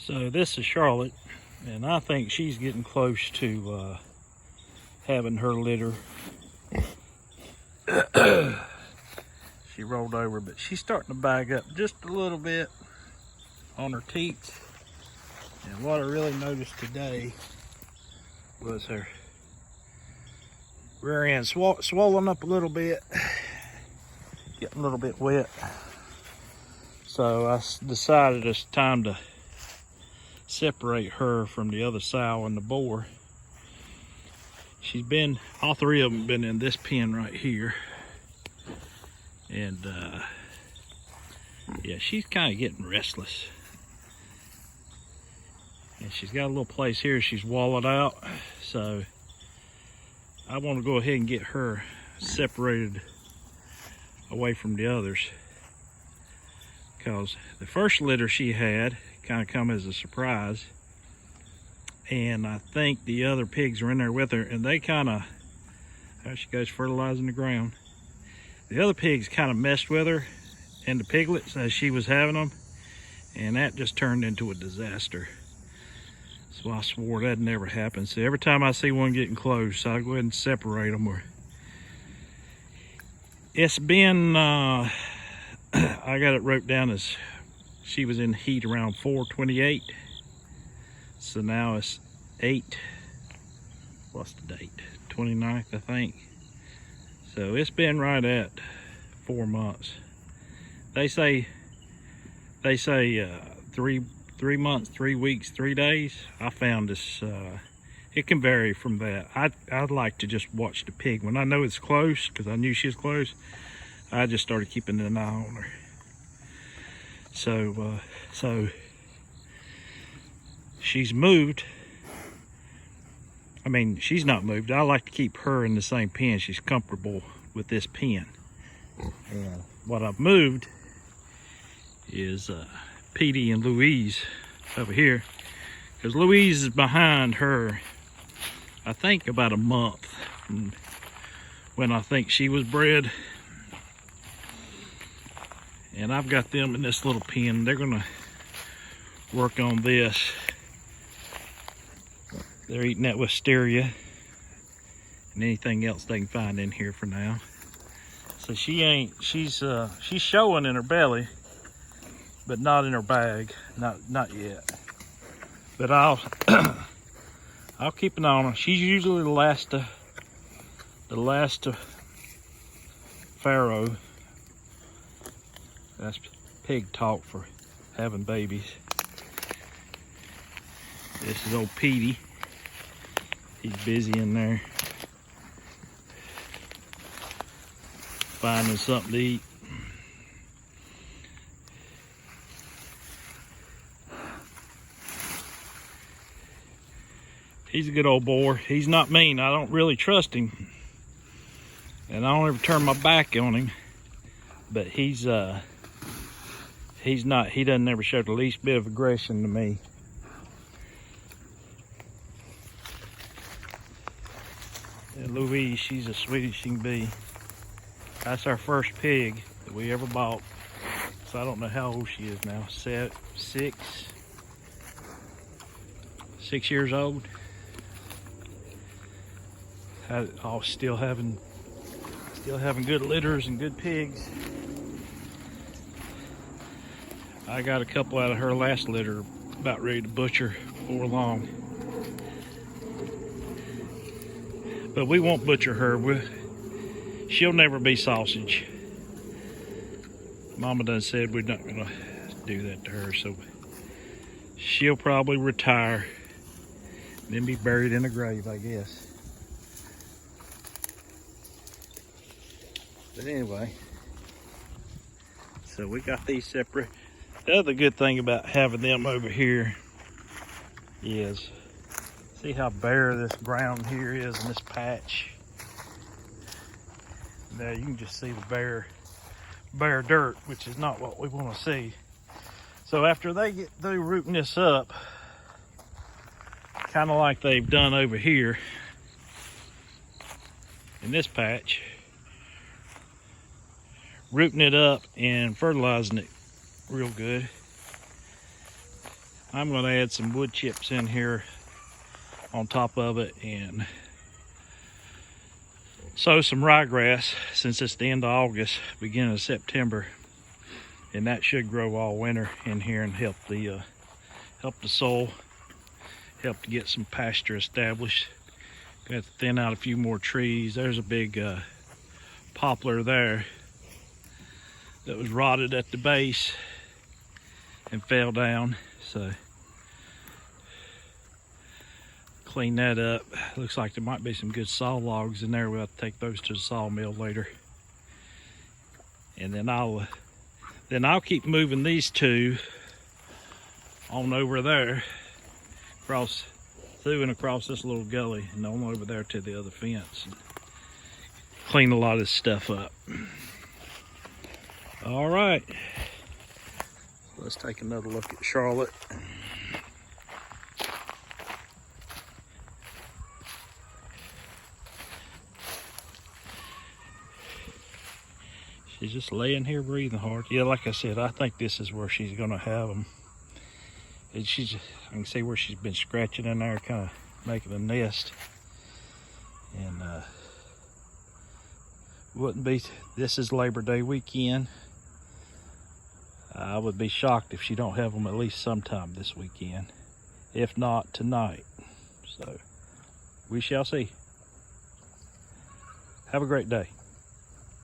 So this is Charlotte, and I think she's getting close to having her litter. She rolled over, but she's starting to bag up just a little bit on her teats. And what I really noticed today was her rear end swollen up a little bit, getting a little bit wet. So I decided it's time to separate her from the other sow and the boar. All three of them been in this pen right here. And yeah, she's kind of getting restless. And she's got a little place here she's walled out. So I want to go ahead and get her separated away from the others. Because the first litter she had kind of come as a surprise. And I think the other pigs are in there with her, and they kind of, there she goes fertilizing the ground. The other pigs kind of messed with her and the piglets as she was having them, and that just turned into a disaster. So I swore that'd never happen. So every time I see one getting close, I go ahead and separate them. It's been, I got it wrote down as she was in heat around 428. So now it's what's the date? 29th, I think. So it's been right at 4 months. They say 3 months, 3 weeks, 3 days. I found this, it can vary from that. I'd like to just watch the pig. When I know it's close, because I knew she was close, I just started keeping an eye on her. So she's moved. I mean, she's not moved. I like to keep her in the same pen. She's comfortable with this pen. And what I've moved is Petey and Louise over here, because Louise is behind her, I think, about a month from when I think she was bred. And I've got them in this little pen. They're gonna work on this. They're eating that wisteria and anything else they can find in here for now. So she's showing in her belly, but not in her bag, not yet. But I'll keep an eye on her. She's usually the last to farrow. That's pig talk for having babies. This is old Petey. He's busy in there finding something to eat. He's a good old boar. He's not mean. I don't really trust him, and I don't ever turn my back on him. But he's not. He doesn't ever show the least bit of aggression to me. And Louise, she's as sweet as she can be. That's our first pig that we ever bought. So I don't know how old she is now. 6 years old. Still having good litters and good pigs. I got a couple out of her last litter, about ready to butcher before long. But we won't butcher her. She'll never be sausage. Mama done said we're not gonna do that to her, so she'll probably retire and then be buried in a grave, I guess. But anyway, so we got these separate. The other good thing about having them over here is, see how bare this ground here is in this patch. There you can just see the bare dirt, which is not what we want to see. So after they get through rooting this up, kind of like they've done over here in this patch, rooting it up and fertilizing it real good, I'm going to add some wood chips in here on top of it and sow some ryegrass since it's the end of August, beginning of September, and that should grow all winter in here and help the soil, help to get some pasture established. Got to thin out a few more trees. There's a big poplar there that was rotted at the base and fell down, so clean that up. Looks like there might be some good saw logs in there. We'll have to take those to the sawmill later. And then I'll keep moving these two on over there, across through and across this little gully and on over there to the other fence. Clean a lot of this stuff up. All right, let's take another look at Charlotte. She's just laying here breathing hard. Yeah, like I said, I think this is where she's gonna have them. And I can see where she's been scratching in there, kind of making a nest. And this is Labor Day weekend. I would be shocked if she don't have them at least sometime this weekend, if not tonight. So we shall see. Have a great day.